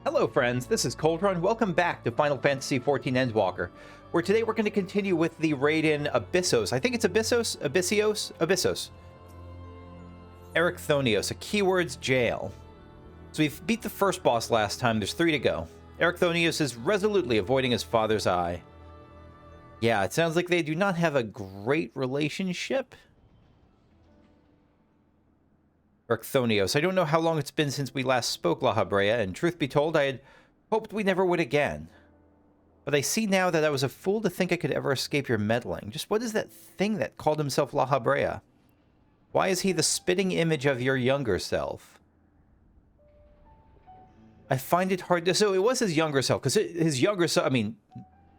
Hello friends, this is Coldrun. Welcome back to Final Fantasy XIV Endwalker, where today we're going to continue with the raid in Abyssos. I think it's Abyssos. Erichthonios, a keywords jail. So we've beat the first boss last time, there's 3 to go. Erichthonios is resolutely avoiding his father's eye. Yeah, it sounds like they do not have a great relationship. Erichthonios, I don't know how long it's been since we last spoke, La Habrea, and truth be told, I had hoped we never would again. But I see now that I was a fool to think I could ever escape your meddling. Just what is that thing that called himself La Habrea? Why is he the spitting image of your younger self? I find it hard to... So it was his younger self, because his younger self... I mean,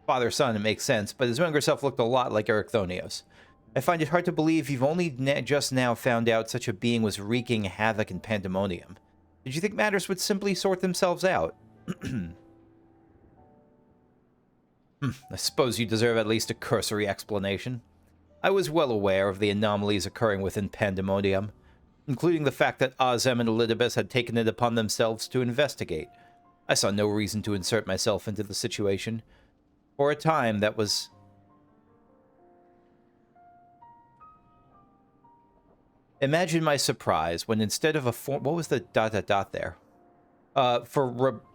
father-son, it makes sense, but his younger self looked a lot like Erichthonios. I find it hard to believe you've only just now found out such a being was wreaking havoc in Pandaemonium. Did you think matters would simply sort themselves out? I suppose you deserve at least a cursory explanation. I was well aware of the anomalies occurring within Pandaemonium, including the fact that Azem and Elidibus had taken it upon themselves to investigate. I saw no reason to insert myself into the situation. For a time, that was... Imagine my surprise when instead of a what was the ... there?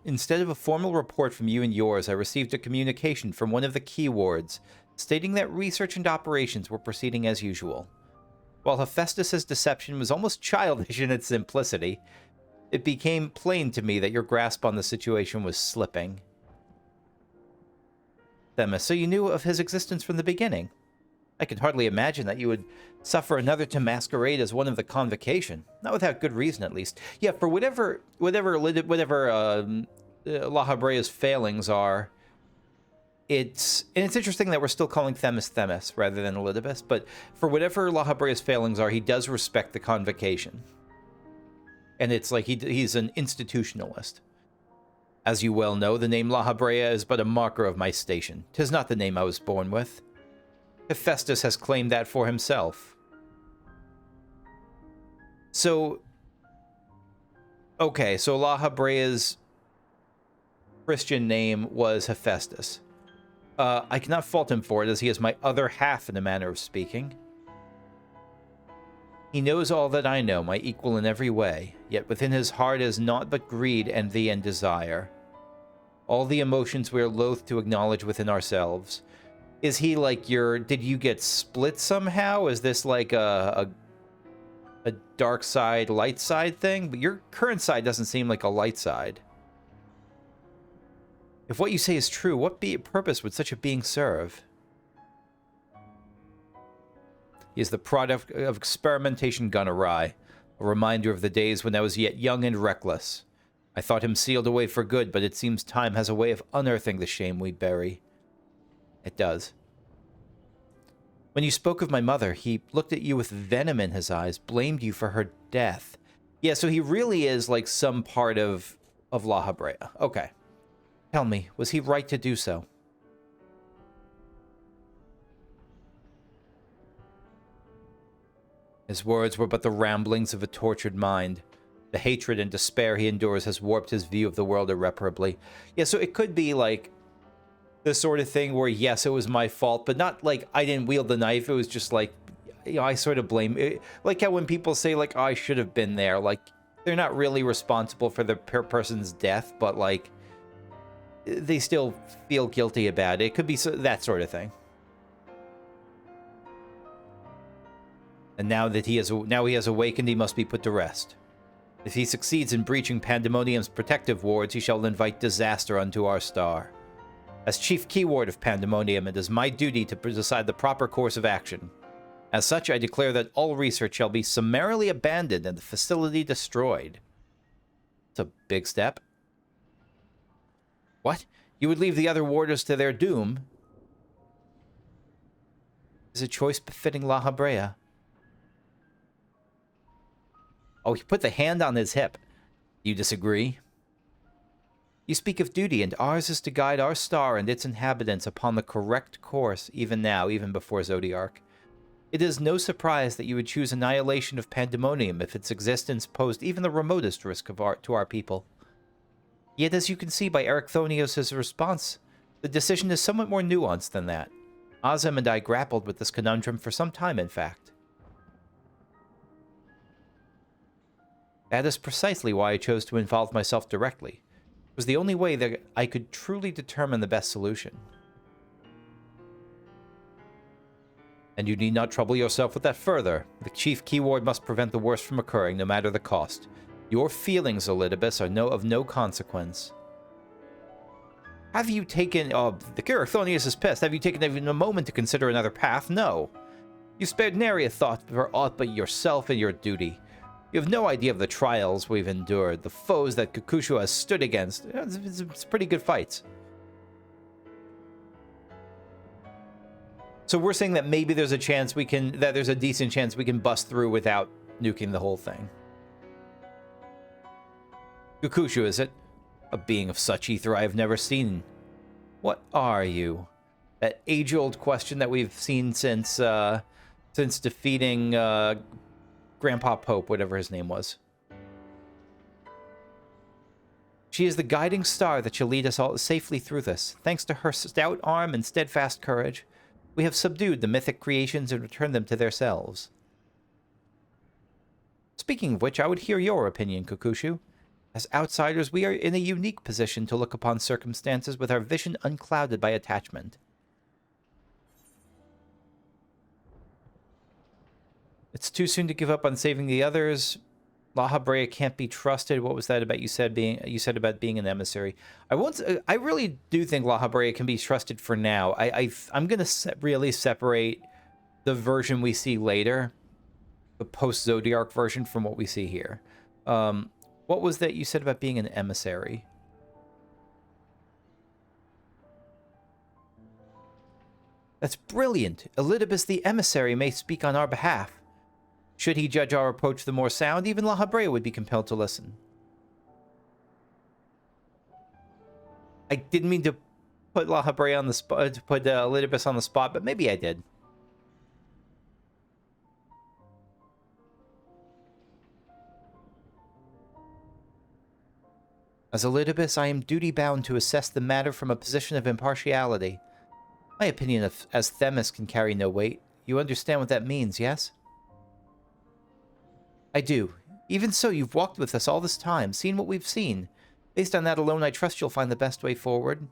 Instead of a formal report from you and yours, I received a communication from one of the keywords stating that research and operations were proceeding as usual. While Hephaestus's deception was almost childish in its simplicity, it became plain to me that your grasp on the situation was slipping. Themis, so you knew of his existence from the beginning? I could hardly imagine that you would suffer another to masquerade as one of the convocation. Not without good reason, at least. Yeah, for whatever La Habrea's failings are, it's interesting that we're still calling Themis rather than Elidibus, but for whatever La Habrea's failings are, he does respect the convocation. And it's like he's an institutionalist. As you well know, the name La Habrea is but a marker of my station. 'Tis not the name I was born with. Hephaestus has claimed that for himself. So, okay, so La Habrea's Christian name was Hephaestus. I cannot fault him for it, as he is my other half in a manner of speaking. He knows all that I know, my equal in every way, yet within his heart is naught but greed, envy, and desire. All the emotions we are loath to acknowledge within ourselves. Is he like your... Did you get split somehow? Is this like a dark side, light side thing? But your current side doesn't seem like a light side. If what you say is true, what purpose would such a being serve? He is the product of experimentation gone awry, a reminder of the days when I was yet young and reckless. I thought him sealed away for good, but it seems time has a way of unearthing the shame we bury. It does. When you spoke of my mother, he looked at you with venom in his eyes, blamed you for her death. Yeah, so he really is like some part of La Habrea. Okay. Tell me, was he right to do so? His words were but the ramblings of a tortured mind. The hatred and despair he endures has warped his view of the world irreparably. Yeah, so it could be like the sort of thing where, yes, it was my fault, but not like I didn't wield the knife. It was just like, you know, I sort of blame it. Like how when people say, like, oh, I should have been there. Like, they're not really responsible for the person's death, but, like, they still feel guilty about it. It could be that sort of thing. And now that he has awakened, he must be put to rest. If he succeeds in breaching Pandaemonium's protective wards, he shall invite disaster unto our star. As chief keyword of Pandaemonium, it is my duty to decide the proper course of action. As such, I declare that all research shall be summarily abandoned and the facility destroyed. It's a big step. What? You would leave the other warders to their doom? Is a choice befitting La Habrea. Oh, he put the hand on his hip. You disagree? You speak of duty, and ours is to guide our star and its inhabitants upon the correct course, even now, even before Zodiark. It is no surprise that you would choose annihilation of Pandaemonium if its existence posed even the remotest risk to our people. Yet, as you can see by Ericthonios' response, the decision is somewhat more nuanced than that. Azem and I grappled with this conundrum for some time, in fact. That is precisely why I chose to involve myself directly. It was the only way that I could truly determine the best solution. And you need not trouble yourself with that further. The chief keyword must prevent the worst from occurring, no matter the cost. Your feelings, Elidibus, are of no consequence. Have you taken... the Ericthonius is pissed. Have you taken even a moment to consider another path? No. You spared nary a thought for aught but yourself and your duty. You have no idea of the trials we've endured, the foes that Kakushu has stood against. It's pretty good fights. So we're saying that maybe there's a chance that there's a decent chance we can bust through without nuking the whole thing. Kakushu, is it? A being of such ether I have never seen. What are you? That age-old question that we've seen since defeating Grandpa Pope, whatever his name was. She is the guiding star that shall lead us all safely through this. Thanks to her stout arm and steadfast courage, we have subdued the mythic creations and returned them to their selves. Speaking of which, I would hear your opinion, Kakushu. As outsiders, we are in a unique position to look upon circumstances with our vision unclouded by attachment. It's too soon to give up on saving the others. La Habrea can't be trusted. What was that about you said about being an emissary? I really do think La Habrea can be trusted for now. I'm going to really separate the version we see later, the post-Zodiarch version, from what we see here. What was that you said about being an emissary? That's brilliant. Elidibus the emissary may speak on our behalf. Should he judge our approach the more sound, even La Habrea would be compelled to listen. I didn't mean to put La Habrea on the spot, to put Elidibus on the spot, but maybe I did. As Elidibus, I am duty-bound to assess the matter from a position of impartiality. My opinion as Themis can carry no weight. You understand what that means, yes? I do. Even so, you've walked with us all this time, seen what we've seen. Based on that alone, I trust you'll find the best way forward.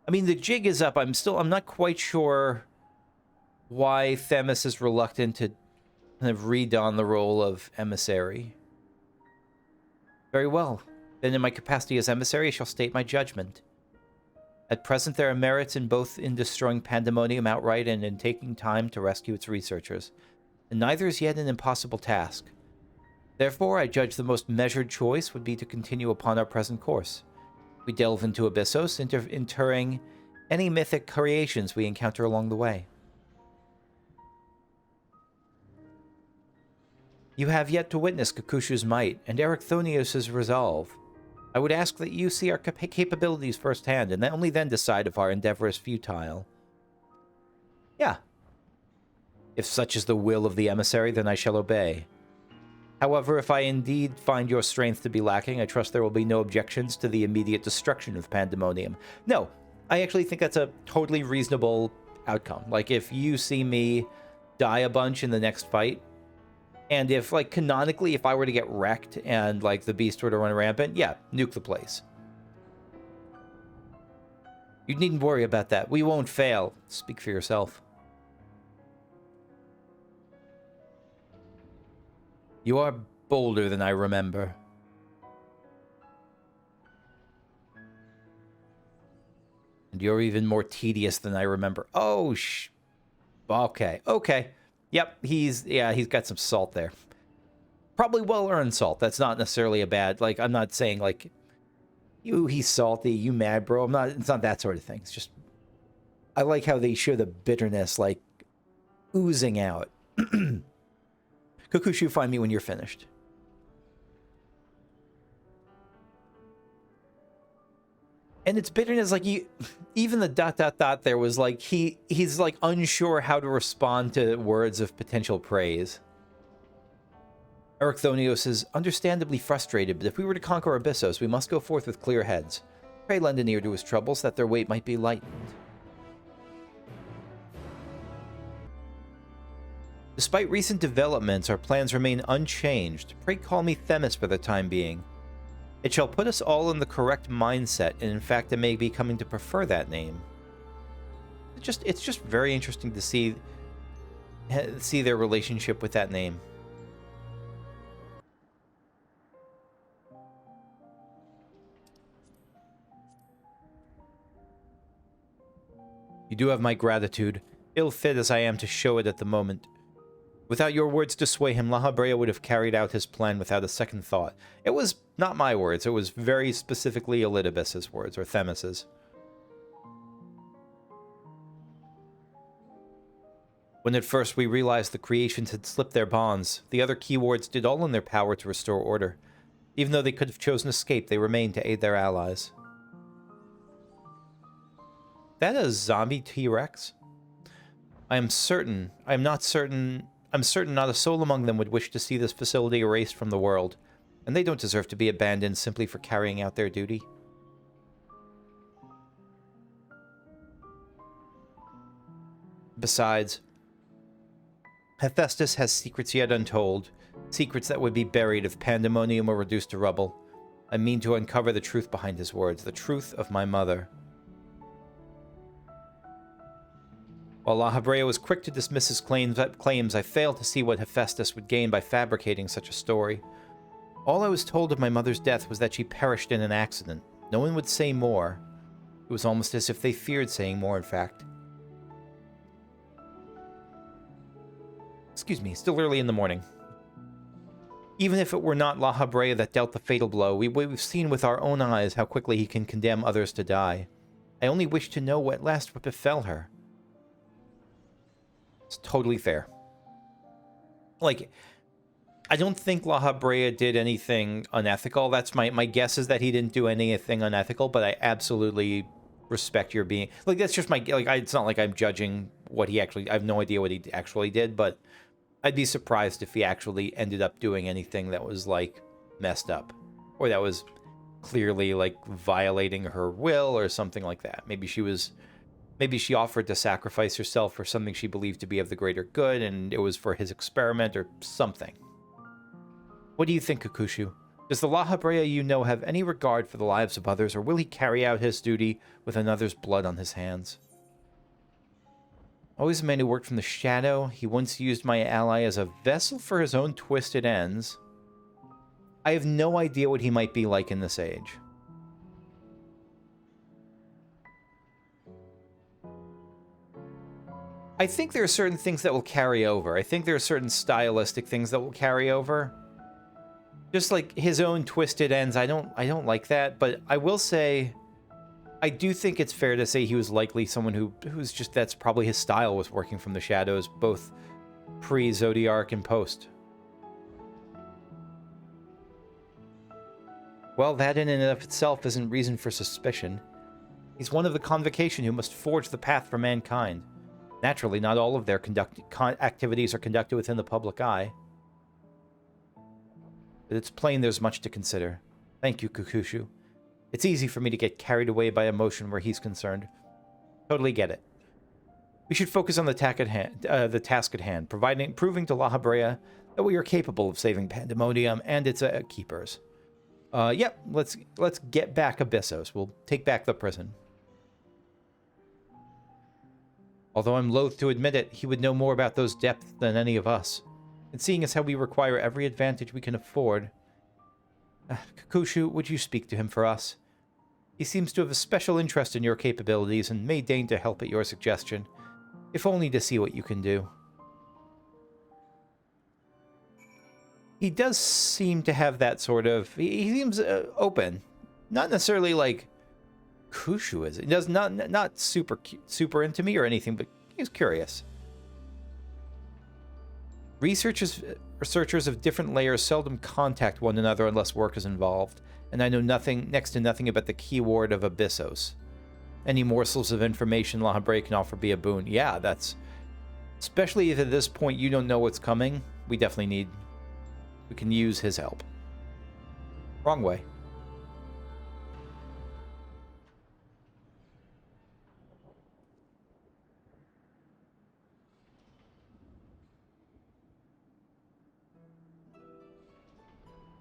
I mean, the jig is up. I'm not quite sure why Themis is reluctant to kind of redon the role of emissary. Very well. Then in my capacity as emissary, I shall state my judgment. At present, there are merits both in destroying Pandaemonium outright and in taking time to rescue its researchers, and neither is yet an impossible task. Therefore, I judge the most measured choice would be to continue upon our present course. We delve into Abyssos, interring any mythic creations we encounter along the way. You have yet to witness Kakushu's might and Ericthonios' resolve. I would ask that you see our capabilities firsthand, and only then decide if our endeavor is futile. Yeah. If such is the will of the emissary, then I shall obey. However, if I indeed find your strength to be lacking, I trust there will be no objections to the immediate destruction of Pandaemonium. No, I actually think that's a totally reasonable outcome. Like, if you see me die a bunch in the next fight, and if, like, canonically, if I were to get wrecked and, like, the beast were to run rampant, yeah, nuke the place. You needn't worry about that. We won't fail. Speak for yourself. You are bolder than I remember. And you're even more tedious than I remember. Oh, okay, okay. Yep, he's got some salt there. Probably well-earned salt. That's not necessarily a bad, like, I'm not saying, like, he's salty, you mad, bro. It's not that sort of thing. It's just, I like how they show the bitterness, like, oozing out. Kakushu, find me when you're finished. And it's bitterness, like, even the ... there was, like, he's, like, unsure how to respond to words of potential praise. Erechthonios is understandably frustrated, but if we were to conquer Abyssos, we must go forth with clear heads. Pray lend an ear to his troubles, that their weight might be lightened. Despite recent developments, our plans remain unchanged. Pray call me Themis for the time being. It shall put us all in the correct mindset, and in fact I may be coming to prefer that name. It's just very interesting to see their relationship with that name. You do have my gratitude, ill fit as I am to show it at the moment. Without your words to sway him, La Habrea would have carried out his plan without a second thought. It was not my words, it was very specifically Elidibus's words, or Themis's. When at first we realized the creations had slipped their bonds, the other keywards did all in their power to restore order. Even though they could have chosen escape, they remained to aid their allies. That a zombie T-Rex? I'm certain not a soul among them would wish to see this facility erased from the world, and they don't deserve to be abandoned simply for carrying out their duty. Besides, Hephaestus has secrets yet untold, secrets that would be buried if Pandaemonium were reduced to rubble. I mean to uncover the truth behind his words, the truth of my mother. While La Habrea was quick to dismiss his claims, I failed to see what Hephaestus would gain by fabricating such a story. All I was told of my mother's death was that she perished in an accident. No one would say more. It was almost as if they feared saying more, in fact. Excuse me, still early in the morning. Even if it were not La Habrea that dealt the fatal blow, we've seen with our own eyes how quickly he can condemn others to die. I only wish to know at last what befell her. It's totally fair. Like, I don't think La Habrea did anything unethical. That's my guess is that he didn't do anything unethical, but I absolutely respect your being... Like, that's just my... Like, it's not like I'm judging what he actually... I have no idea what he actually did, but I'd be surprised if he actually ended up doing anything that was, like, messed up. Or that was clearly, like, violating her will or something like that. Maybe she offered to sacrifice herself for something she believed to be of the greater good, and it was for his experiment or something. What do you think, Kakushu? Does the La Habrea you know have any regard for the lives of others, or will he carry out his duty with another's blood on his hands? Always a man who worked from the shadow, he once used my ally as a vessel for his own twisted ends. I have no idea what he might be like in this age. I think there are certain things that will carry over. I think there are certain stylistic things that will carry over. Just like his own twisted ends, I don't like that, but I will say I do think it's fair to say he was likely someone who's just, that's probably his style, was working from the shadows, both pre-Zodiarch and post. Well, that in and of itself isn't reason for suspicion. He's one of the convocation who must forge the path for mankind. Naturally, not all of their activities are conducted within the public eye. But it's plain there's much to consider. Thank you, Kakushu. It's easy for me to get carried away by emotion where he's concerned. Totally get it. We should focus on the task at hand, proving to La Habrea that we are capable of saving Pandaemonium and its keepers. Yep, let's get back Abyssos. We'll take back the prison. Although I'm loath to admit it, he would know more about those depths than any of us. And seeing as how we require every advantage we can afford... Kakushu, would you speak to him for us? He seems to have a special interest in your capabilities and may deign to help at your suggestion, if only to see what you can do. He does seem to have that sort of... He seems open. Not necessarily like... Kushu is. He does not super into me or anything, but he's curious. Researchers of different layers seldom contact one another unless work is involved, and I know next to nothing about the keyword of Abyssos. Any morsels of information La Habrea can offer be a boon. Yeah, that's... Especially if at this point you don't know what's coming, we definitely need We can use his help. Wrong way.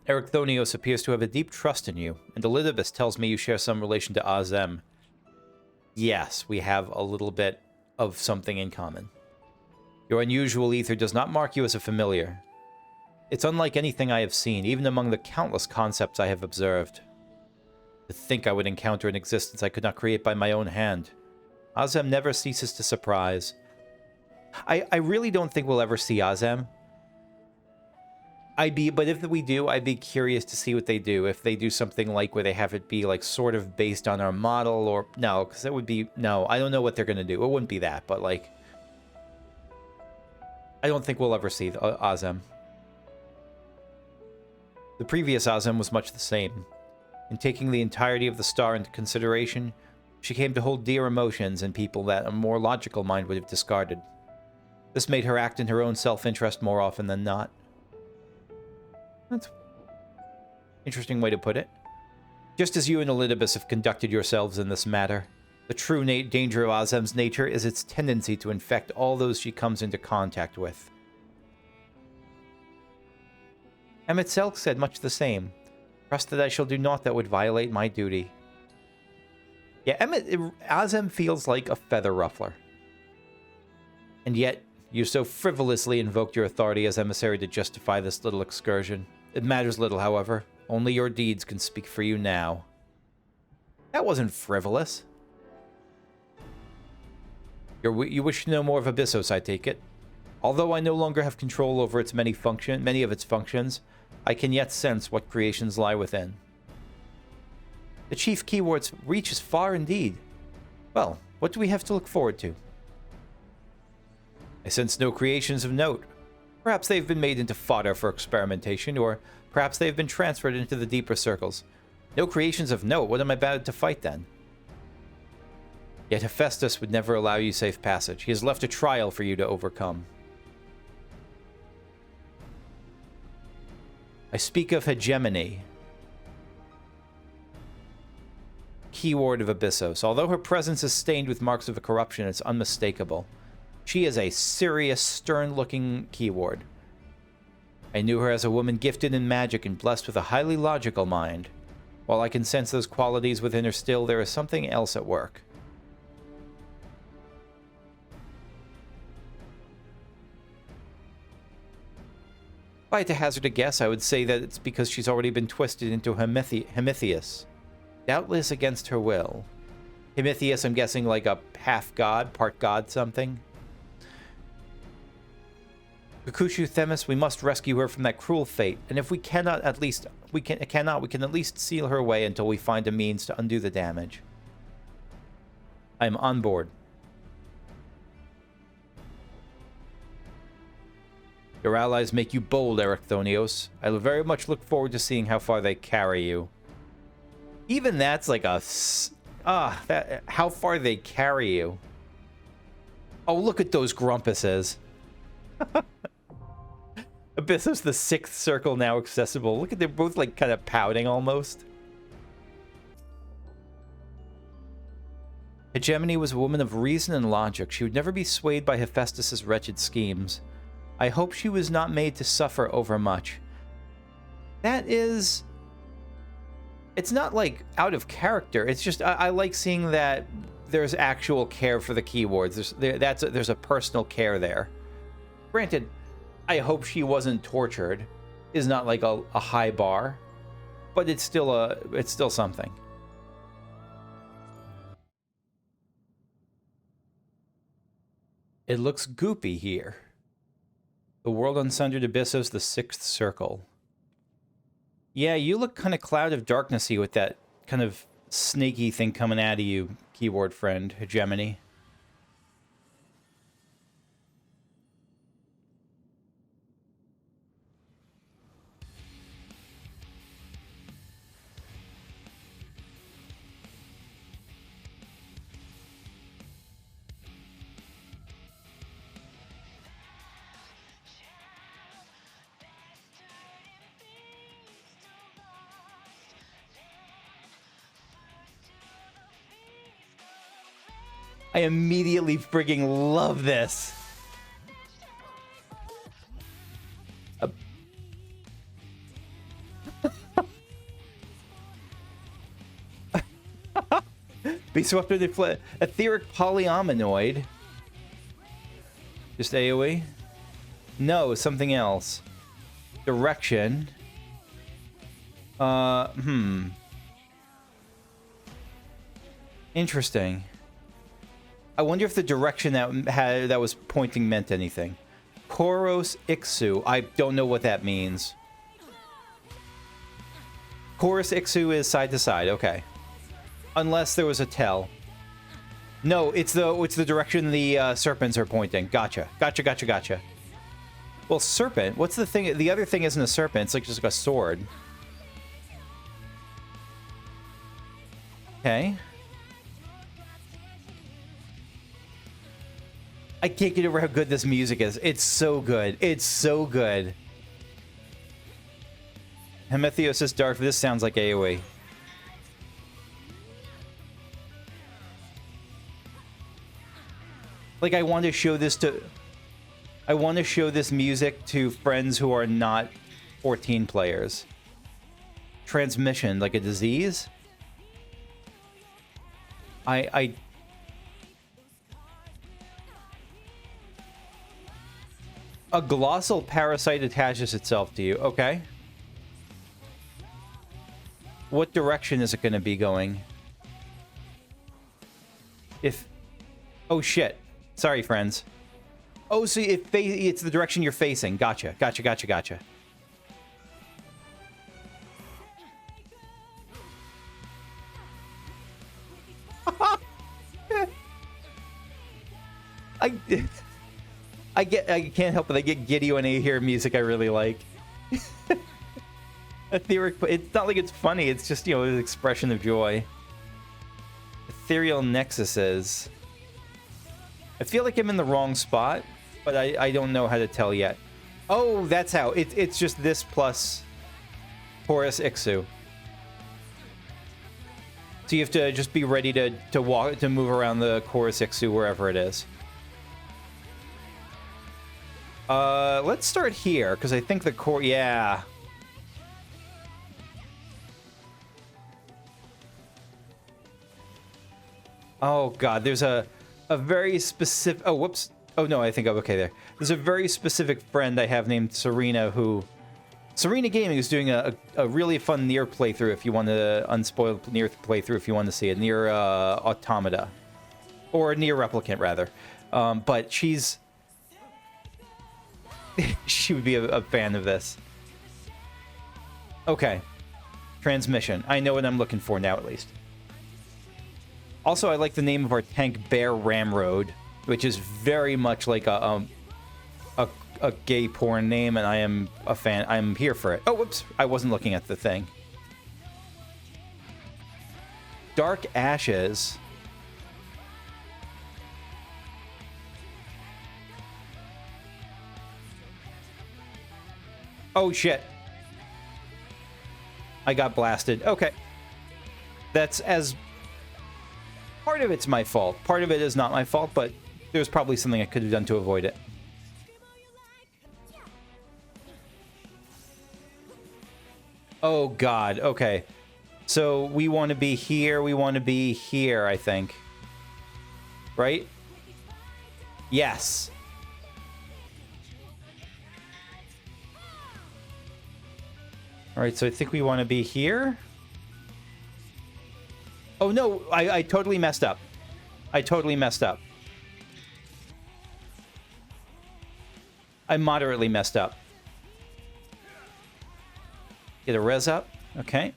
Erechthonios appears to have a deep trust in you, and Elidibus tells me you share some relation to Azem. Yes, we have a little bit of something in common. Your unusual ether does not mark you as a familiar. It's unlike anything I have seen, even among the countless concepts I have observed. To think I would encounter an existence I could not create by my own hand. Azem never ceases to surprise. I really don't think we'll ever see Azem. But if we do, I'd be curious to see what they do. If they do something like where they have it be like sort of based on our model, or no, because that would be no. I don't know what they're gonna do. It wouldn't be that, but like, I don't think we'll ever see Azem. The previous Azem was much the same. In taking the entirety of the star into consideration, she came to hold dear emotions in people that a more logical mind would have discarded. This made her act in her own self-interest more often than not. That's an interesting way to put it. Just as you and Elidibus have conducted yourselves in this matter, the true danger of Azem's nature is its tendency to infect all those she comes into contact with. Emet-Selch said much the same. Trust that I shall do naught that would violate my duty. Yeah, Azem feels like a feather ruffler. And yet, you so frivolously invoked your authority as emissary to justify this little excursion. It matters little, however. Only your deeds can speak for you now. That wasn't frivolous. You wish to know more of Abyssos, I take it. Although I no longer have control over its many of its functions, I can yet sense what creations lie within. The chief keywords reach as far indeed. Well, what do we have to look forward to? I sense no creations of note. Perhaps they've been made into fodder for experimentation, or perhaps they've been transferred into the deeper circles. No creations of note, what am I bound to fight then? Yet Hephaestus would never allow you safe passage. He has left a trial for you to overcome. I speak of Hegemone, keyword of Abyssos. Although her presence is stained with marks of corruption, it's unmistakable. She is a serious, stern-looking keyword. I knew her as a woman gifted in magic and blessed with a highly logical mind. While I can sense those qualities within her still, there is something else at work. If I had to hazard a guess, I would say that it's because she's already been twisted into Hemitheus. Doubtless against her will. Hemitheus, I'm guessing like a half-god, part-god something. Kukushu Themis, we must rescue her from that cruel fate, and if we cannot, we can at least seal her away until we find a means to undo the damage. I am on board. Your allies make you bold, Erechthonios. I very much look forward to seeing how far they carry you. Even that's like a... how far they carry you. Oh, look at those grumpuses. Abyssos, the sixth circle now accessible. Look at, they're both like kind of pouting almost. Hegemone was a woman of reason and logic. She would never be swayed by Hephaestus's wretched schemes. I hope she was not made to suffer overmuch. That is... It's not like out of character. It's just I like seeing that there's actual care for the keywords. There's a personal care there. Granted, I hope she wasn't tortured. Is not like a high bar, but it's still something. It looks goopy here. The world unsundered Abyssos, the sixth circle. Yeah, you look kind of cloud of darknessy with that kind of snaky thing coming out of you, keyboard friend, Hegemone. I immediately frigging love this. Be swept with the etheric polyominoid. Just AoE? No, something else. Direction. Interesting. I wonder if the direction that was pointing meant anything. Koros Ixu. I don't know what that means. Koros Ixu is side to side. Okay. Unless there was a tell. No, it's the direction the serpents are pointing. Gotcha. Gotcha. Well, serpent. What's the thing? The other thing isn't a serpent. It's like just like a sword. Okay. I can't get over how good this music is. It's so good. It's so good. Hemetheosis Dark. This sounds like AoE. Like, I want to show this music to friends who are not 14 players. Transmission, like a disease? A glossal parasite attaches itself to you. Okay. What direction is it going to be going? Oh, shit. Sorry, friends. Oh, so it's the direction you're facing. Gotcha. I can't help it. I get giddy when I hear music I really like. Etheric, it's not like it's funny. It's just, you know, an expression of joy. Ethereal nexuses. I feel like I'm in the wrong spot, but I don't know how to tell yet. Oh, that's how. It's just this plus Horus Ixu. So you have to just be ready to move around the Horus Ixu wherever it is. Let's start here, because I think the core... Yeah. Oh, God. There's a very specific... Oh, whoops. Oh, no, I think I'm okay there. There's a very specific friend I have named Serena who... Serena Gaming is doing a really fun Nier playthrough if you want to... Unspoiled Nier playthrough if you want to see it. Nier Automata. Or Nier Replicant, rather. But she's... she would be a fan of this. Okay. Transmission. I know what I'm looking for now, at least. Also, I like the name of our tank, Bear Ramroad, which is very much like a gay porn name, and I am a fan. I'm here for it. Oh, whoops. I wasn't looking at the thing. Dark Ashes. Oh, shit. I got blasted. Okay. That's as... Part of it's my fault. Part of it is not my fault, but there's probably something I could have done to avoid it. Oh, God. Okay. So we want to be here. We want to be here, I think. Right? Yes. All right, so I think we want to be here. Oh, no, I totally messed up. I totally messed up. I moderately messed up. Get a res up. Okay.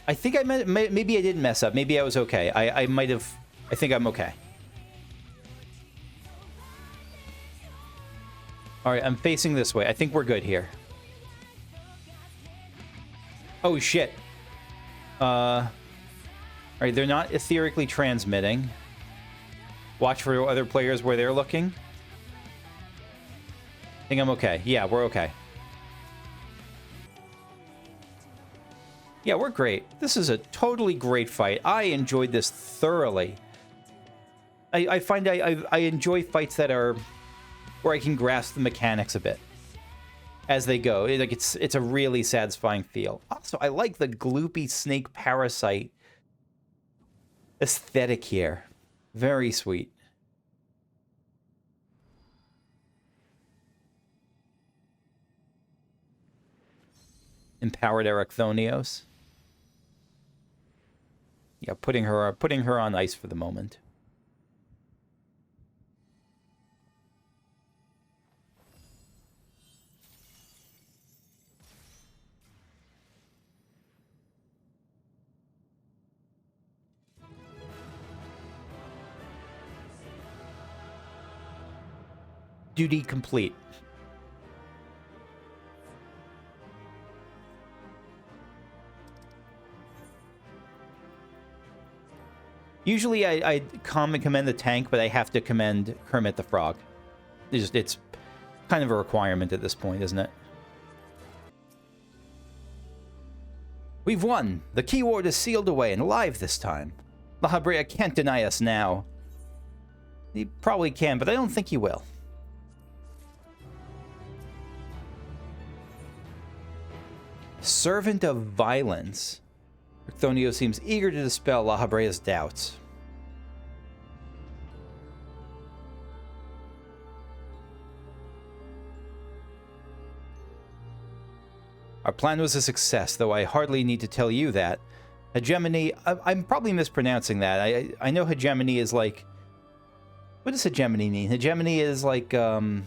I think maybe I didn't mess up. Maybe I was okay. I might have... I think I'm okay. All right, I'm facing this way. I think we're good here. Oh, shit. All right, they're not etherically transmitting. Watch for other players where they're looking. I think I'm okay. Yeah, we're okay. Yeah, we're great. This is a totally great fight. I enjoyed this thoroughly. I find I enjoy fights that are where I can grasp the mechanics a bit as they go. Like it's a really satisfying feel. Also, I like the gloopy snake parasite aesthetic here. Very sweet. Empowered Erecthonios. Yeah, putting her on ice for the moment. Duty complete. Usually I commend the tank, but I have to commend Kermit the Frog. It's kind of a requirement at this point, isn't it? We've won! The keyword is sealed away and alive this time. La Habrea can't deny us now. He probably can, but I don't think he will. Servant of Violence. Recthonio seems eager to dispel La Habrea's doubts. Our plan was a success, though I hardly need to tell you that. Hegemony... I'm probably mispronouncing that. I know hegemony is like... What does hegemony mean? Hegemony is like when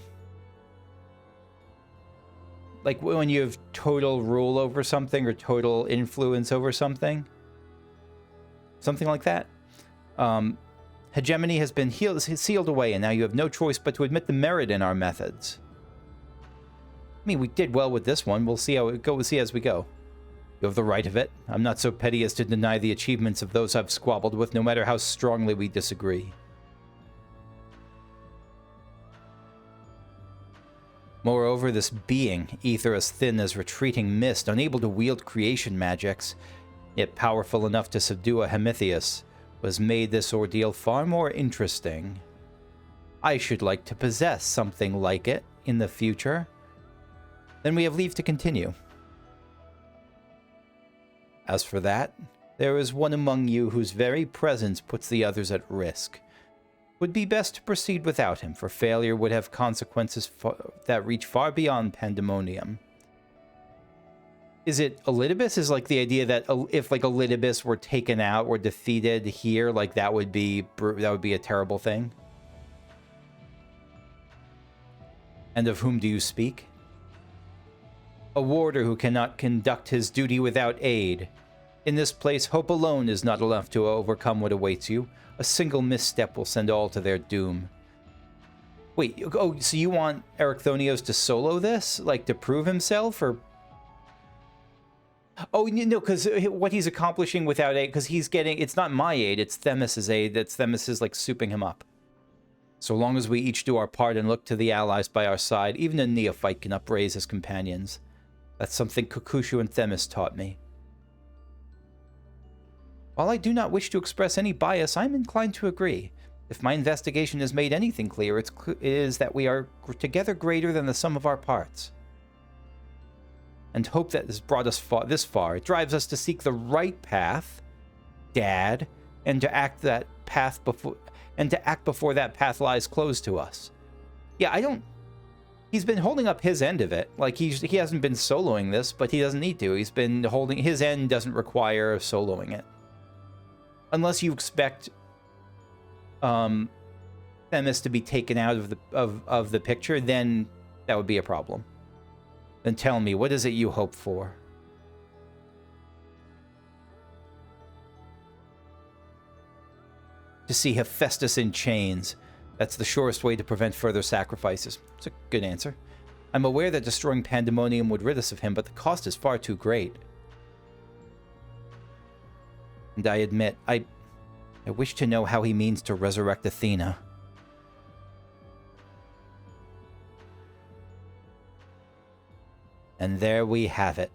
you have total rule over something or total influence over something. Something like that. Hegemony has been sealed away, and now you have no choice but to admit the merit in our methods. I mean, we did well with this one. We'll see how it goes. We'll see as we go. You have the right of it. I'm not so petty as to deny the achievements of those I've squabbled with, no matter how strongly we disagree. Moreover, this being, ether as thin as retreating mist, unable to wield creation magics, yet powerful enough to subdue a Hemithius, was made this ordeal far more interesting. I should like to possess something like it in the future. Then we have leave to continue. As for that, there is one among you whose very presence puts the others at risk. Would be best to proceed without him, for failure would have consequences that reach far beyond Pandaemonium. Is it Elidibus? Is like the idea that if like Elidibus were taken out or defeated here, like that would be a terrible thing? And of whom do you speak? A warder who cannot conduct his duty without aid. In this place, hope alone is not enough to overcome what awaits you. A single misstep will send all to their doom. Wait, oh, so you want Erecthonios to solo this? Like, to prove himself, or... Oh, no, because what he's accomplishing without aid, because he's getting... It's not my aid, it's Themis' aid. That's Themis' like, souping him up. So long as we each do our part and look to the allies by our side, even a neophyte can upraise his companions. That's something Kukushu and Themis taught me. While I do not wish to express any bias, I'm inclined to agree. If my investigation has made anything clear, it is that we are together greater than the sum of our parts. And hope that has brought us this far. It drives us to seek the right path, Dad, and to act before that path lies closed to us. Yeah, I don't... He's been holding up his end of it. Like, he hasn't been soloing this, but he doesn't need to. He's been holding... His end doesn't require soloing it. Unless you expect Themis to be taken out of the picture, then that would be a problem. Then tell me, what is it you hope for? To see Hephaestus in chains. That's the surest way to prevent further sacrifices. It's a good answer. I'm aware that destroying Pandaemonium would rid us of him, but the cost is far too great. And I admit, I wish to know how he means to resurrect Athena. And there we have it.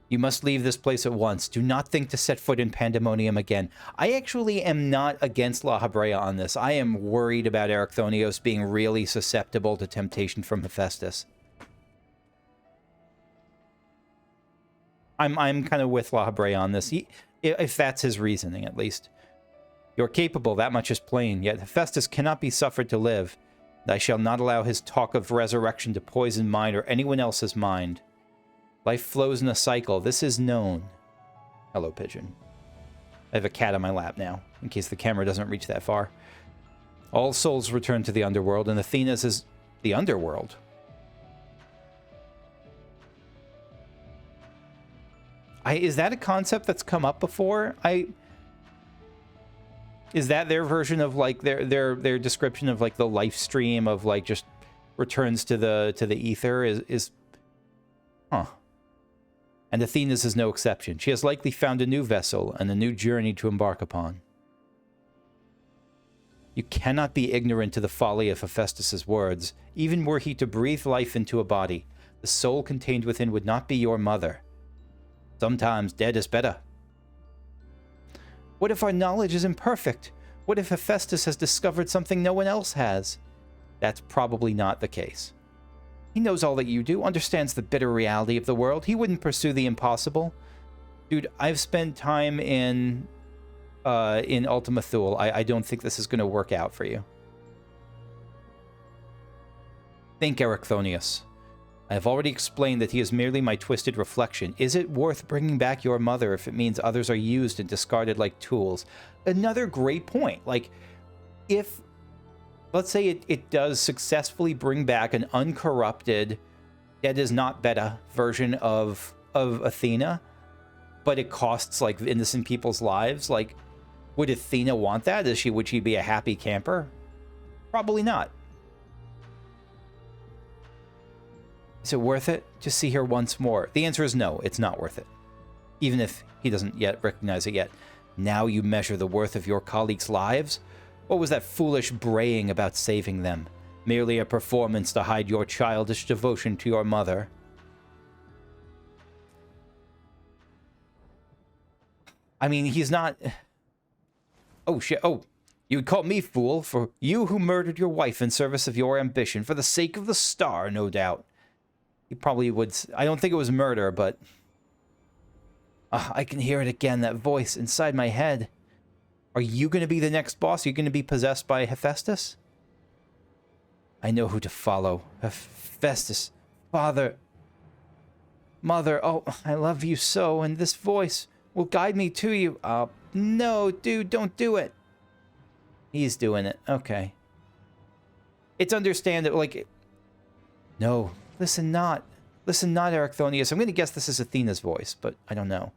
You must leave this place at once. Do not think to set foot in Pandaemonium again. I actually am not against La Habrea on this. I am worried about Erichthonios being really susceptible to temptation from Hephaestus. I'm kind of with La Habrea on this, if that's his reasoning, at least. You're capable, that much is plain, yet Hephaestus cannot be suffered to live. I shall not allow his talk of resurrection to poison mine or anyone else's mind. Life flows in a cycle. This is known. Hello, pigeon. I have a cat on my lap now, in case the camera doesn't reach that far. All souls return to the underworld, and Athena's is the underworld. Is that a concept that's come up before? Is that their version of like their description of like the life stream of like just returns to the ether is huh. And Athena's is no exception. She has likely found a new vessel and a new journey to embark upon. You cannot be ignorant to the folly of Hephaestus's words. Even were he to breathe life into a body, the soul contained within would not be your mother. Sometimes dead is better. What if our knowledge is imperfect? What if Hephaestus has discovered something no one else has? That's probably not the case. He knows all that you do, understands the bitter reality of the world. He wouldn't pursue the impossible. Dude, I've spent time in Ultima Thule. I don't think this is going to work out for you. Think, Erichthonius. I have already explained that he is merely my twisted reflection. Is it worth bringing back your mother if it means others are used and discarded like tools? Another great point. Like, if, let's say it does successfully bring back an uncorrupted, that is not beta version of Athena, but it costs, like, innocent people's lives, like, would Athena want that? Would she be a happy camper? Probably not. Is it worth it to see her once more? The answer is no, it's not worth it. Even if he doesn't yet recognize it yet. Now you measure the worth of your colleagues' lives? What was that foolish braying about saving them? Merely a performance to hide your childish devotion to your mother. I mean, he's not... Oh, shit. Oh, you would call me fool for you who murdered your wife in service of your ambition, for the sake of the star, no doubt. He probably would... I don't think it was murder, but... I can hear it again, that voice inside my head. Are you going to be the next boss? Are you going to be possessed by Hephaestus? I know who to follow. Hephaestus. Father. Mother. Oh, I love you so, and this voice will guide me to you. No, dude, don't do it. He's doing it. Okay. It's understandable. Like... No. Listen not, Erichthonius. I'm going to guess this is Athena's voice, but I don't know.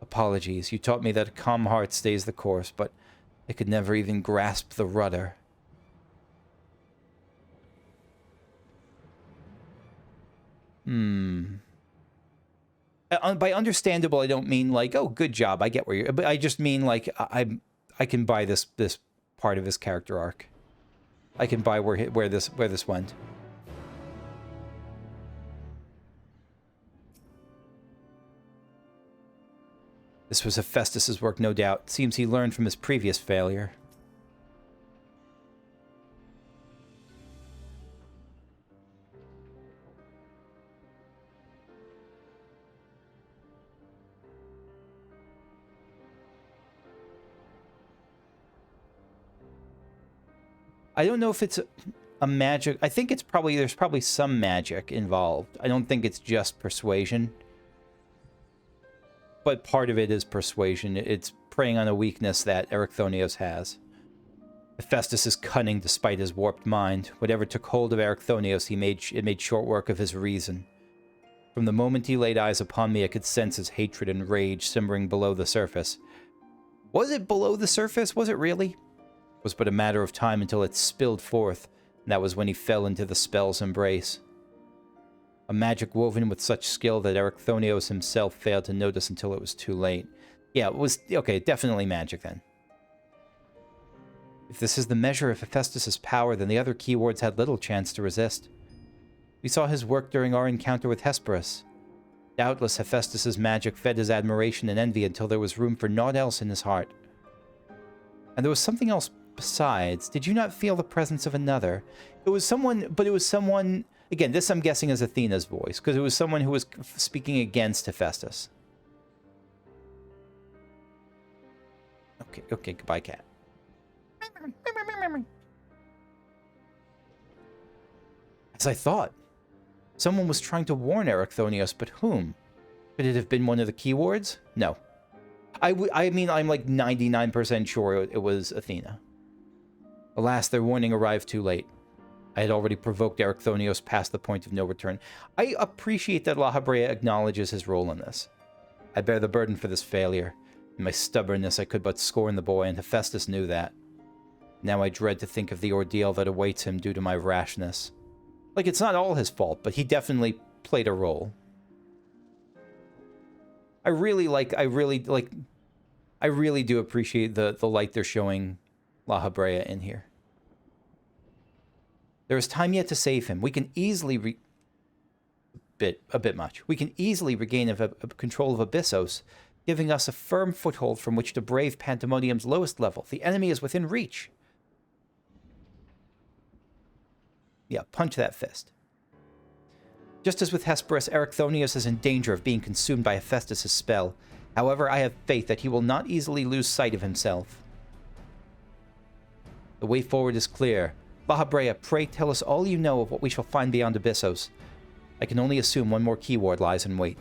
Apologies. You taught me that a calm heart stays the course, but I could never even grasp the rudder. By understandable, I don't mean like, oh, good job. I get where you're... But I just mean like, I can buy this part of his character arc. I can buy where this went. This was Hephaestus's work, no doubt. Seems he learned from his previous failure. I don't know if it's a magic... I think it's probably... There's probably some magic involved. I don't think it's just persuasion. But part of it is persuasion. It's preying on a weakness that Erichthonios has. Hephaestus is cunning despite his warped mind. Whatever took hold of Erichthonios, it made short work of his reason. From the moment he laid eyes upon me, I could sense his hatred and rage simmering below the surface. Was it below the surface? Was it really? It was but a matter of time until it spilled forth, and that was when he fell into the spell's embrace. A magic woven with such skill that Erichthonios himself failed to notice until it was too late. Yeah, it was... Okay, definitely magic then. If this is the measure of Hephaestus' power, then the other keywords had little chance to resist. We saw his work during our encounter with Hesperus. Doubtless Hephaestus's magic fed his admiration and envy until there was room for naught else in his heart. And there was something else besides. Did you not feel the presence of another? It was someone, but it was someone... Again, this I'm guessing is Athena's voice, because it was someone who was speaking against Hephaestus. Okay, goodbye, cat. As I thought. Someone was trying to warn Erichthonius, but whom? Could it have been one of the keywards? No. I mean, I'm like 99% sure it was Athena. Alas, their warning arrived too late. I had already provoked Erichthonius past the point of no return. I appreciate that La Habrea acknowledges his role in this. I bear the burden for this failure. In my stubbornness, I could but scorn the boy, and Hephaestus knew that. Now I dread to think of the ordeal that awaits him due to my rashness. Like, it's not all his fault, but he definitely played a role. I really do appreciate the light they're showing La Habrea in here. There is time yet to save him. We can easily a bit much. We can easily regain control of Abyssos, giving us a firm foothold from which to brave Pandaemonium's lowest level. The enemy is within reach. Yeah, punch that fist. Just as with Hesperus, Erichthonius is in danger of being consumed by Hephaestus' spell. However, I have faith that he will not easily lose sight of himself. The way forward is clear. La Habrea, pray tell us all you know of what we shall find beyond Abyssos. I can only assume one more keyword lies in wait.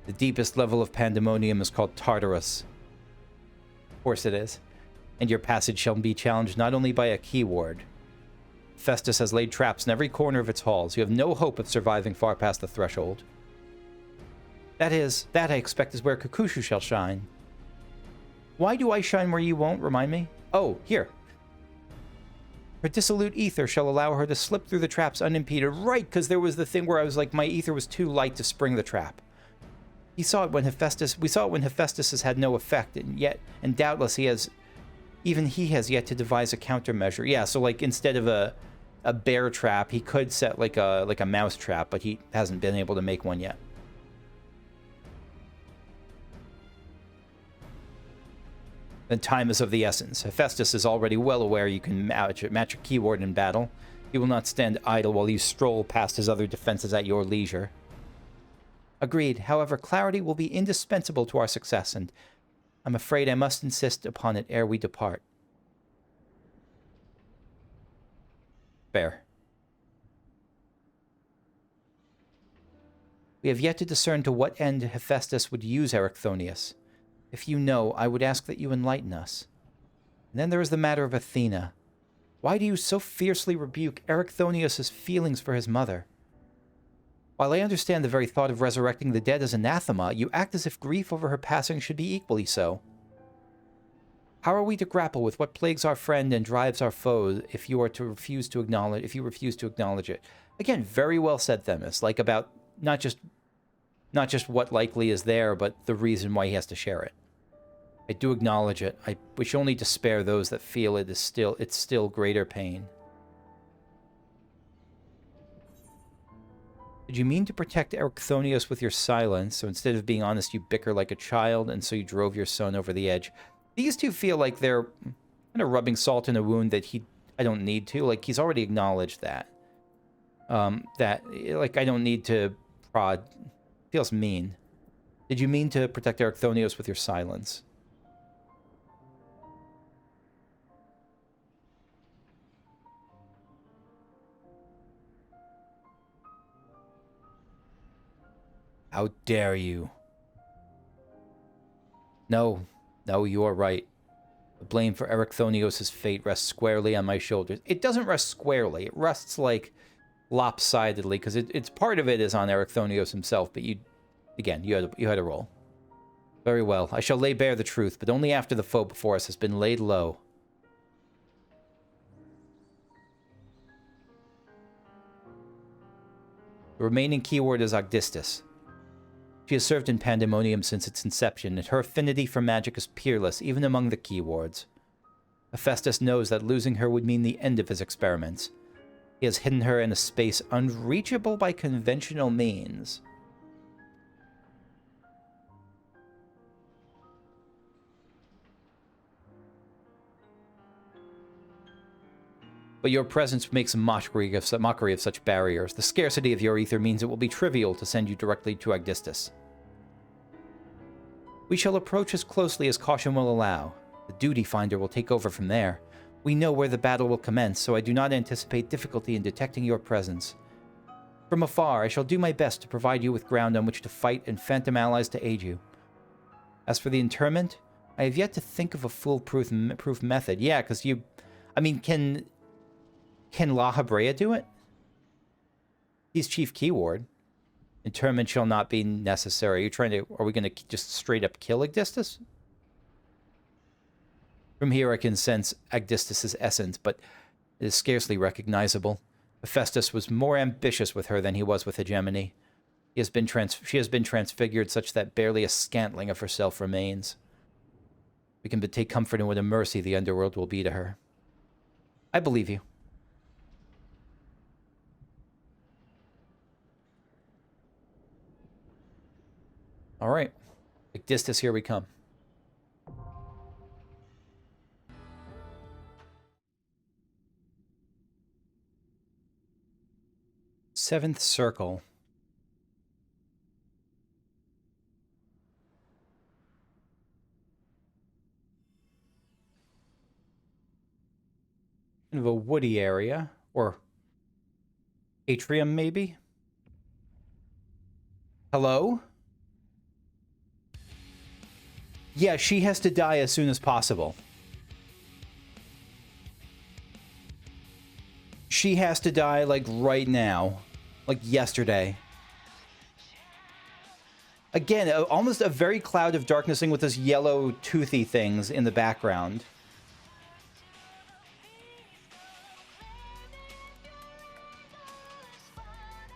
The deepest level of Pandaemonium is called Tartarus. Of course it is. And your passage shall be challenged not only by a keyword. Festus has laid traps in every corner of its halls. You have no hope of surviving far past the threshold. That I expect is where Kakushu shall shine. Why do I shine where you won't? Remind me. Oh, here. Her dissolute ether shall allow her to slip through the traps unimpeded. Right, because there was the thing where I was like, my ether was too light to spring the trap. We saw it when Hephaestus has had no effect, and doubtless even he has yet to devise a countermeasure. Yeah, so like instead of a bear trap, he could set like a mouse trap, but he hasn't been able to make one yet. Then time is of the essence. Hephaestus is already well aware you can match a keyword in battle. He will not stand idle while you stroll past his other defenses at your leisure. Agreed. However, clarity will be indispensable to our success, and I'm afraid I must insist upon it ere we depart. Fair. We have yet to discern to what end Hephaestus would use Erichthonius. If you know, I would ask that you enlighten us. And then there is the matter of Athena. Why do you so fiercely rebuke Erichthonius' feelings for his mother? While I understand the very thought of resurrecting the dead as anathema, you act as if grief over her passing should be equally so. How are we to grapple with what plagues our friend and drives our foe if you refuse to acknowledge it? Again, very well said, Themis. Like about not just what likely is there, but the reason why he has to share it. I do acknowledge it. I wish only to spare those that feel it's still greater pain. Did you mean to protect Erichthonius with your silence, so instead of being honest, you bicker like a child, and so you drove your son over the edge? These two feel like they're kind of rubbing salt in a wound that I don't need to. Like, he's already acknowledged that. Like, I don't need to prod. Feels mean. Did you mean to protect Erichthonius with your silence? How dare you? No, you are right. The blame for Erichthonius' fate rests squarely on my shoulders. It doesn't rest squarely. It rests, like, lopsidedly, because it's part of it is on Erichthonius himself, but you had a role. Very well. I shall lay bare the truth, but only after the foe before us has been laid low. The remaining keyword is Agdistis. She has served in Pandaemonium since its inception, and her affinity for magic is peerless, even among the keywords. Hephaestus knows that losing her would mean the end of his experiments. He has hidden her in a space unreachable by conventional means. But your presence makes a mockery of such barriers. The scarcity of your ether means it will be trivial to send you directly to Agdistis. We shall approach as closely as caution will allow. The duty finder will take over from there. We know where the battle will commence, so I do not anticipate difficulty in detecting your presence. From afar, I shall do my best to provide you with ground on which to fight and phantom allies to aid you. As for the interment, I have yet to think of a foolproof method. Yeah, because you... I mean, can La Habrea do it? He's Chief Keyward. Interment shall not be necessary. Are we going to just straight up kill Agdistis? From here I can sense Agdistis' essence, but it is scarcely recognizable. Hephaestus was more ambitious with her than he was with Hegemone. She has been transfigured such that barely a scantling of herself remains. We can but take comfort in what a mercy the underworld will be to her. I believe you. All right. Agdistis, here we come. Seventh circle. Kind of a woody area, or atrium, maybe? Hello? Yeah, she has to die as soon as possible. She has to die, like, right now. Like, yesterday. Again, almost a very cloud of darkness thing with those yellow, toothy things in the background.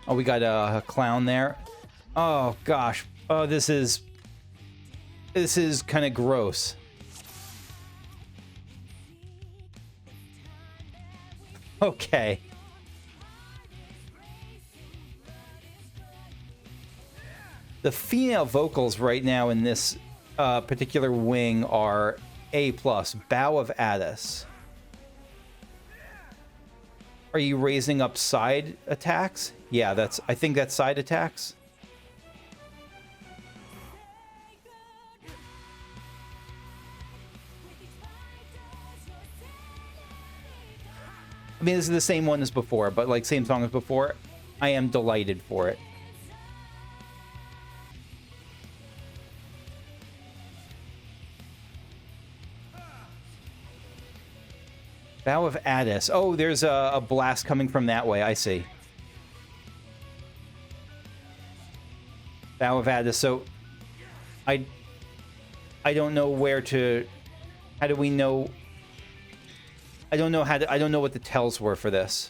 Oh, we got a clown there. Oh, gosh. Oh, this is kind of gross. Okay. The female vocals right now in this particular wing are A+, Bow of Addis. Are you raising up side attacks? Yeah, I think that's side attacks. I mean, this is the same one as before, but like same song as before. I am delighted for it. Bow of Addis. Oh, there's a blast coming from that way. I see. Bow of Addis. So, I don't know where to... How do we know... I don't know I don't know what the tells were for this.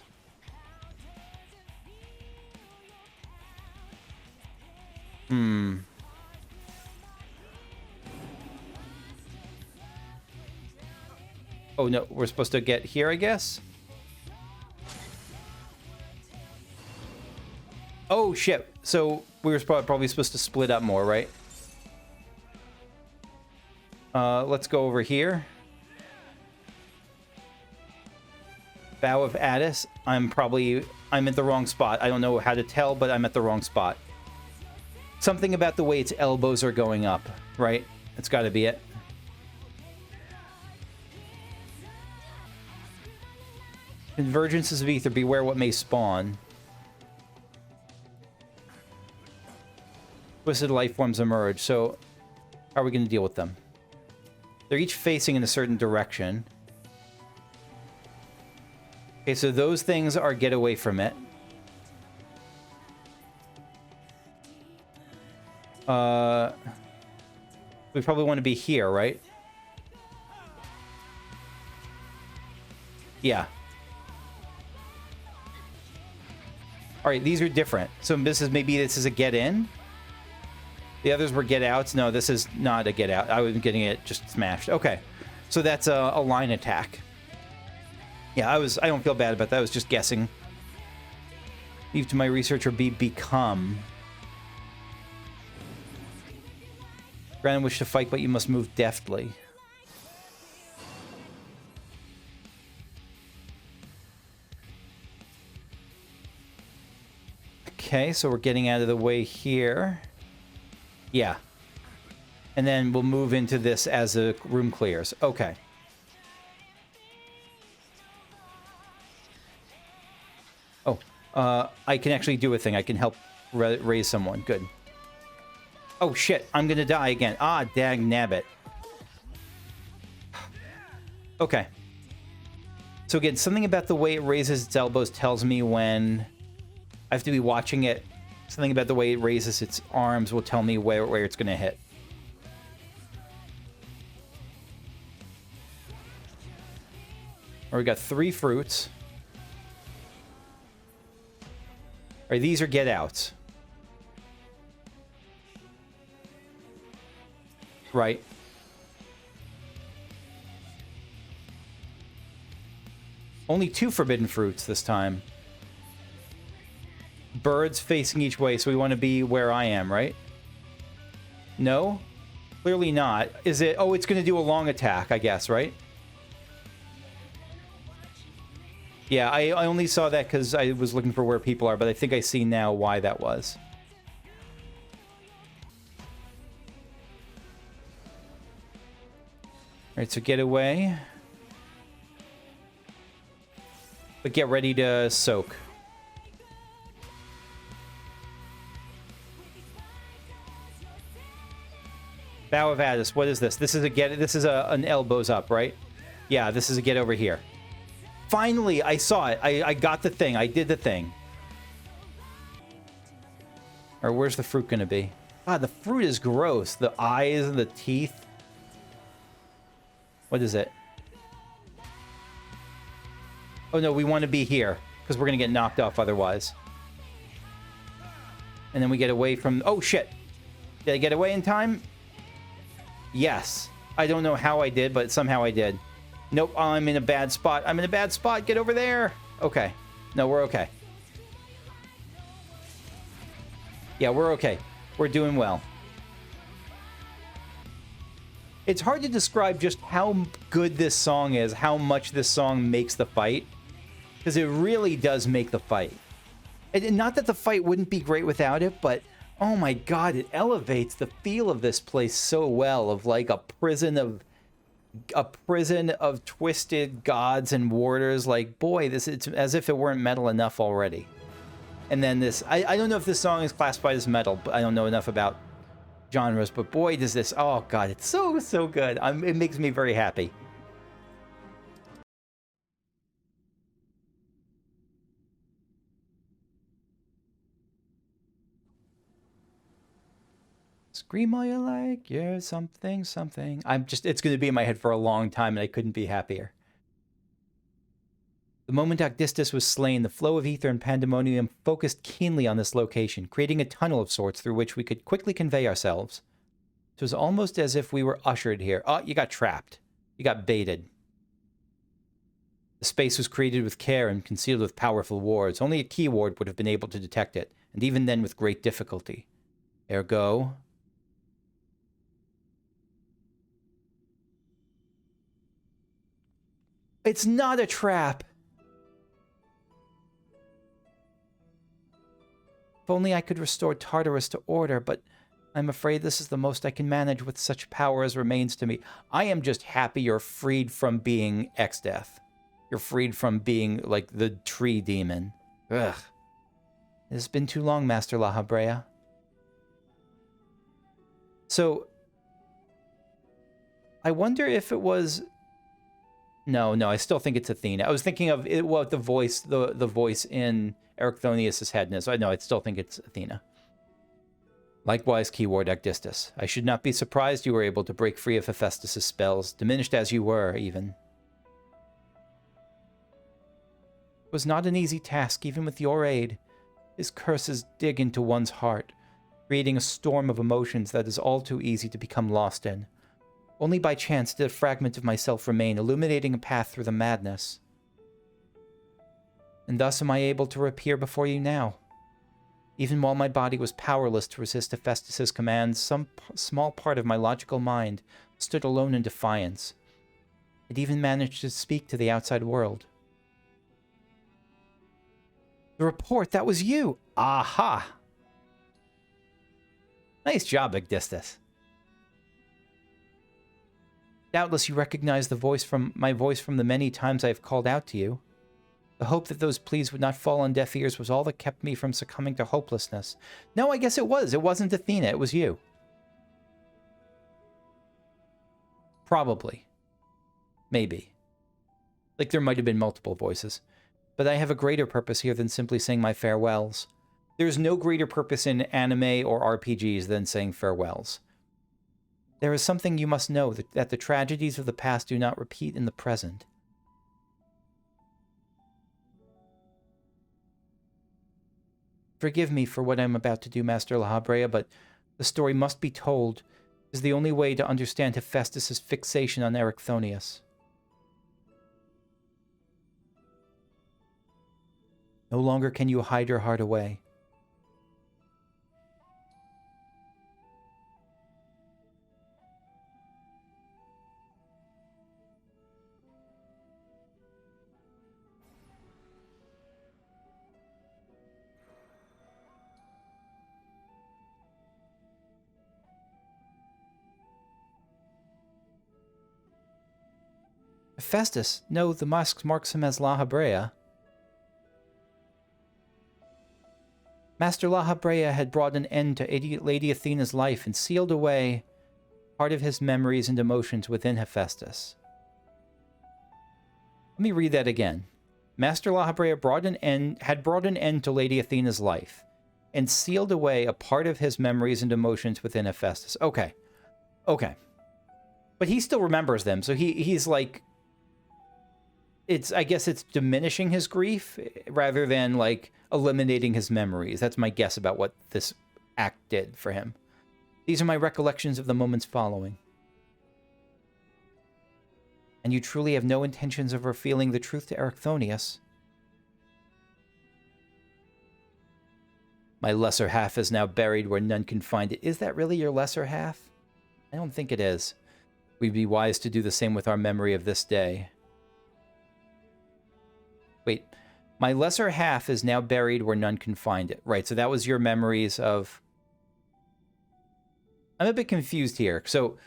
Oh, no, we're supposed to get here, I guess? Oh, shit. So, we were probably supposed to split up more, right? Let's go over here. Bow of Addis. I'm at the wrong spot. I don't know how to tell, but I'm at the wrong spot. Something about the way its elbows are going up, right? That's got to be it. Convergences of ether, beware what may spawn. Twisted life forms emerge, so how are we going to deal with them? They're each facing in a certain direction. Okay, so those things are get away from it. We probably want to be here, right? Yeah. All right, these are different. So maybe this is a get in. The others were get outs. No, this is not a get out. I was getting it just smashed. Okay, so that's a line attack. Yeah, I don't feel bad about that. I was just guessing Leave to my research or be become. Granted wish to fight, but you must move deftly. Okay, so we're getting out of the way here. Yeah. And then we'll move into this as the room clears. Okay. Oh, I can actually do a thing. I can help raise someone. Good. Oh, shit. I'm gonna die again. Ah, dang nabbit. Okay. So again, something about the way it raises its elbows tells me when I have to be watching it. Something about the way it raises its arms will tell me where it's gonna hit. Or we got 3 fruits. All right, these are get outs. Right. Only 2 forbidden fruits this time. Birds facing each way, so we want to be where I am, right? No? Clearly not. Is it? Oh, it's going to do a long attack, I guess, right? Yeah, I only saw that because I was looking for where people are, but I think I see now why that was. Alright, so get away. But get ready to soak. Bow of Addis, what is this? This is an elbows up, right? Yeah, this is a get over here. Finally, I saw it. I got the thing. I did the thing. Or where's the fruit gonna be? Ah, the fruit is gross. The eyes and the teeth. What is it? Oh no, we want to be here because we're gonna get knocked off otherwise. And then we get away from... Oh shit! Did I get away in time? Yes. I don't know how I did, but somehow I did. Nope, I'm in a bad spot. I'm in a bad spot. Get over there. Okay. No, we're okay. Yeah, we're okay. We're doing well. It's hard to describe just how good this song is, how much this song makes the fight. Because it really does make the fight. And not that the fight wouldn't be great without it, but oh my god, it elevates the feel of this place so well, of like a prison of twisted gods and warders. Like, boy, it's as if it weren't metal enough already. And then this, I don't know if this song is classified as metal, but I don't know enough about genres, but boy, does this, oh god, it's so good. It makes me very happy. Scream all you like, you're something. It's going to be in my head for a long time, and I couldn't be happier. The moment Agdistis was slain, the flow of ether and Pandaemonium focused keenly on this location, creating a tunnel of sorts through which we could quickly convey ourselves. It was almost as if we were ushered here. Oh, you got trapped. You got baited. The space was created with care and concealed with powerful wards. Only a key ward would have been able to detect it, and even then with great difficulty. Ergo... It's not a trap. If only I could restore Tartarus to order, but I'm afraid this is the most I can manage with such power as remains to me. I am just happy you're freed from being X-Death. You're freed from being, like, the tree demon. Ugh. It has been too long, Master La Habrea. So, I wonder if it was... No, I still think it's Athena. I was thinking of it, what the voice in Erechthonius' head is. I know, I still think it's Athena. Likewise, keyword Agdistis. I should not be surprised you were able to break free of Hephaestus' spells, diminished as you were, even. It was not an easy task, even with your aid. His curses dig into one's heart, creating a storm of emotions that is all too easy to become lost in. Only by chance did a fragment of myself remain, illuminating a path through the madness. And thus am I able to appear before you now. Even while my body was powerless to resist Hephaestus's commands, some small part of my logical mind stood alone in defiance. It even managed to speak to the outside world. The report, that was you! Aha! Nice job, Agdistis. Doubtless you recognize my voice from the many times I have called out to you. The hope that those pleas would not fall on deaf ears was all that kept me from succumbing to hopelessness. No, I guess it was. It wasn't Athena. It was you. Probably. Maybe. Like, there might have been multiple voices. But I have a greater purpose here than simply saying my farewells. There's no greater purpose in anime or RPGs than saying farewells. There is something you must know, that the tragedies of the past do not repeat in the present. Forgive me for what I'm about to do, Master La Habrea, but the story must be told. It is the only way to understand Hephaestus' fixation on Erichthonius. No longer can you hide your heart away. Hephaestus, no, the mask marks him as La Habrea. Master La Habrea had brought an end to Lady Athena's life and sealed away part of his memories and emotions within Hephaestus. Let me read that again. Master La Habrea had brought an end to Lady Athena's life and sealed away a part of his memories and emotions within Hephaestus. Okay. Okay. But he still remembers them, so he's like... I guess it's diminishing his grief rather than, like, eliminating his memories. That's my guess about what this act did for him. These are my recollections of the moments following. And you truly have no intentions of revealing the truth to Erichthonius. My lesser half is now buried where none can find it. Is that really your lesser half? I don't think it is. We'd be wise to do the same with our memory of this day. Wait, my lesser half is now buried where none can find it. Right, so that was your memories of... I'm a bit confused here. So,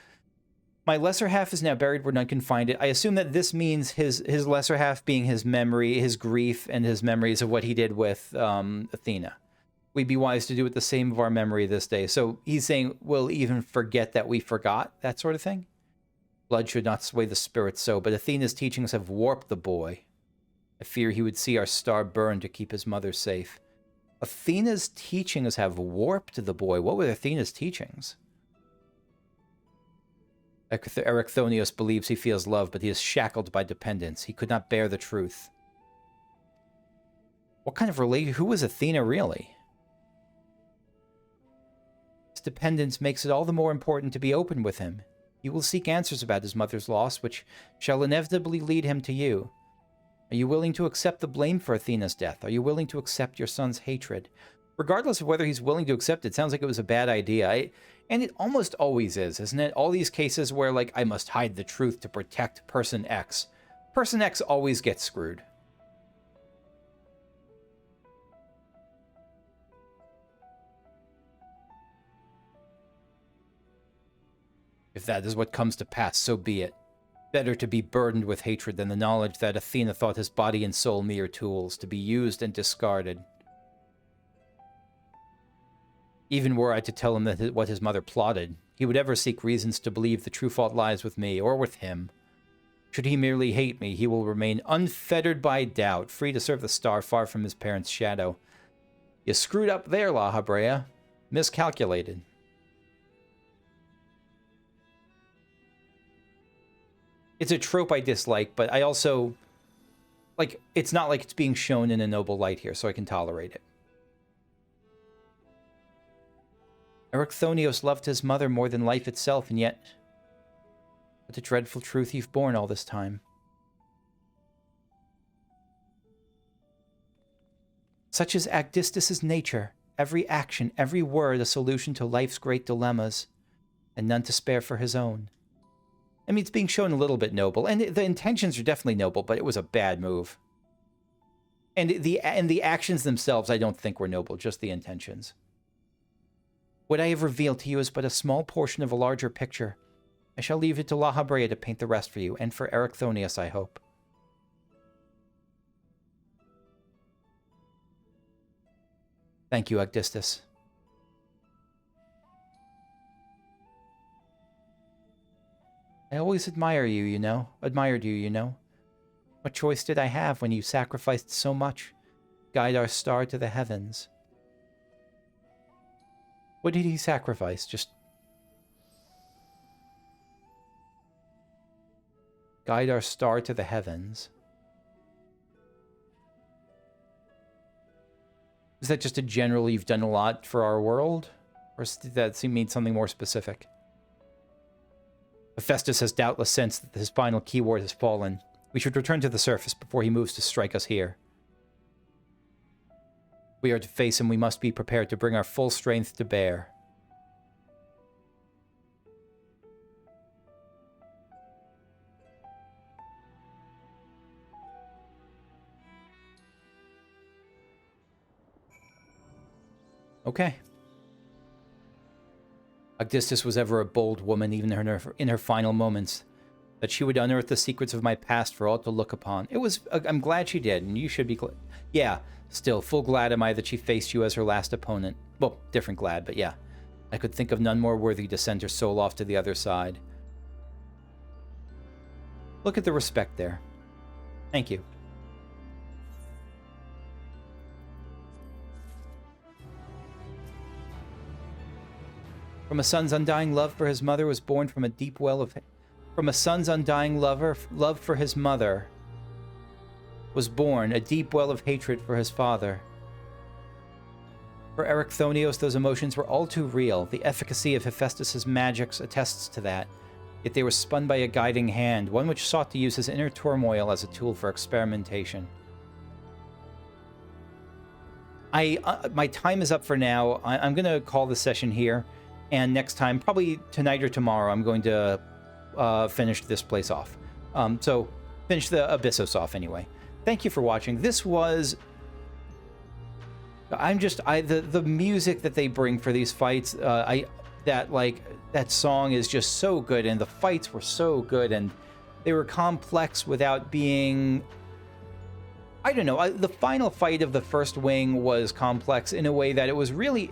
my lesser half is now buried where none can find it. I assume that this means his lesser half being his memory, his grief, and his memories of what he did with Athena. We'd be wise to do it the same of our memory this day. So, he's saying we'll even forget that we forgot, that sort of thing? Blood should not sway the spirit so, but Athena's teachings have warped the boy. I fear he would see our star burn to keep his mother safe. Athena's teachings have warped the boy. What were Athena's teachings? Erichthonius believes he feels love, but he is shackled by dependence. He could not bear the truth. What kind of relation? Who was Athena really? His dependence makes it all the more important to be open with him. He will seek answers about his mother's loss, which shall inevitably lead him to you. Are you willing to accept the blame for Athena's death? Are you willing to accept your son's hatred? Regardless of whether he's willing to accept it, sounds like it was a bad idea. And it almost always is, isn't it? All these cases where, like, I must hide the truth to protect person X. Person X always gets screwed. If that is what comes to pass, so be it. Better to be burdened with hatred than the knowledge that Athena thought his body and soul mere tools, to be used and discarded. Even were I to tell him that what his mother plotted, he would ever seek reasons to believe the true fault lies with me, or with him. Should he merely hate me, he will remain unfettered by doubt, free to serve the star far from his parents' shadow. You screwed up there, La Habrea. Miscalculated. It's a trope I dislike, but I also... like, it's not like it's being shown in a noble light here, so I can tolerate it. Erichthonius loved his mother more than life itself, and yet... what a dreadful truth you've borne all this time. Such is Agdistis' nature. every action, every word a solution to life's great dilemmas, and none to spare for his own. I mean, it's being shown a little bit noble, and the intentions are definitely noble, but it was a bad move. And the actions themselves, I don't think were noble, just the intentions. What I have revealed to you is but a small portion of a larger picture. I shall leave it to La Habrea to paint the rest for you, and for Ericthonius, I hope. Thank you, Agdistis. I always admired you, you know. What choice did I have when you sacrificed so much? Guide our star to the heavens. What did he sacrifice? Just guide our star to the heavens. Is that just a general, you've done a lot for our world? Or did that mean something more specific? Hephaestus has doubtless sensed that his final keyword has fallen. We should return to the surface before he moves to strike us here. If we are to face him, we must be prepared to bring our full strength to bear. Okay. Agdistis was ever a bold woman, even in her final moments, that she would unearth the secrets of my past for all to look upon. I'm glad she did, and you should be glad. Yeah, still, full glad am I that she faced you as her last opponent. Well, different glad, but yeah. I could think of none more worthy to send her soul off to the other side. Look at the respect there. Thank you. From a son's undying love for his mother was born from a deep well of... From a son's undying love for his mother was born a deep well of hatred for his father. For Ericthonius, those emotions were all too real. The efficacy of Hephaestus's magics attests to that. Yet they were spun by a guiding hand, one which sought to use his inner turmoil as a tool for experimentation. My time is up for now. I'm going to call the session here. And next time, probably tonight or tomorrow, I'm going to finish this place off. So finish the Abyssos off anyway. Thank you for watching. This was... the music that they bring for these fights, that song is just so good, and the fights were so good, and they were complex without being... I don't know. The final fight of the first wing was complex in a way that it was really...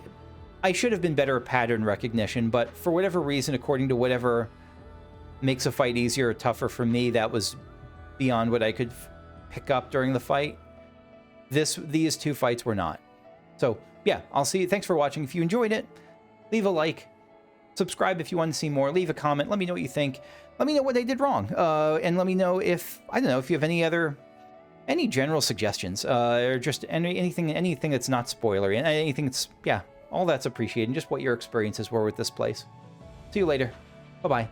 I should have been better at pattern recognition, but for whatever reason, according to whatever makes a fight easier or tougher for me, that was beyond what I could pick up during the fight. These two fights were not. So, yeah, I'll see you. Thanks for watching. If you enjoyed it, leave a like. Subscribe if you want to see more. Leave a comment. Let me know what you think. Let me know what I did wrong. And let me know if, I don't know, if you have any general suggestions, or just anything that's not spoilery, and anything that's, yeah, all that's appreciated, and just what your experiences were with this place. See you later. Bye-bye.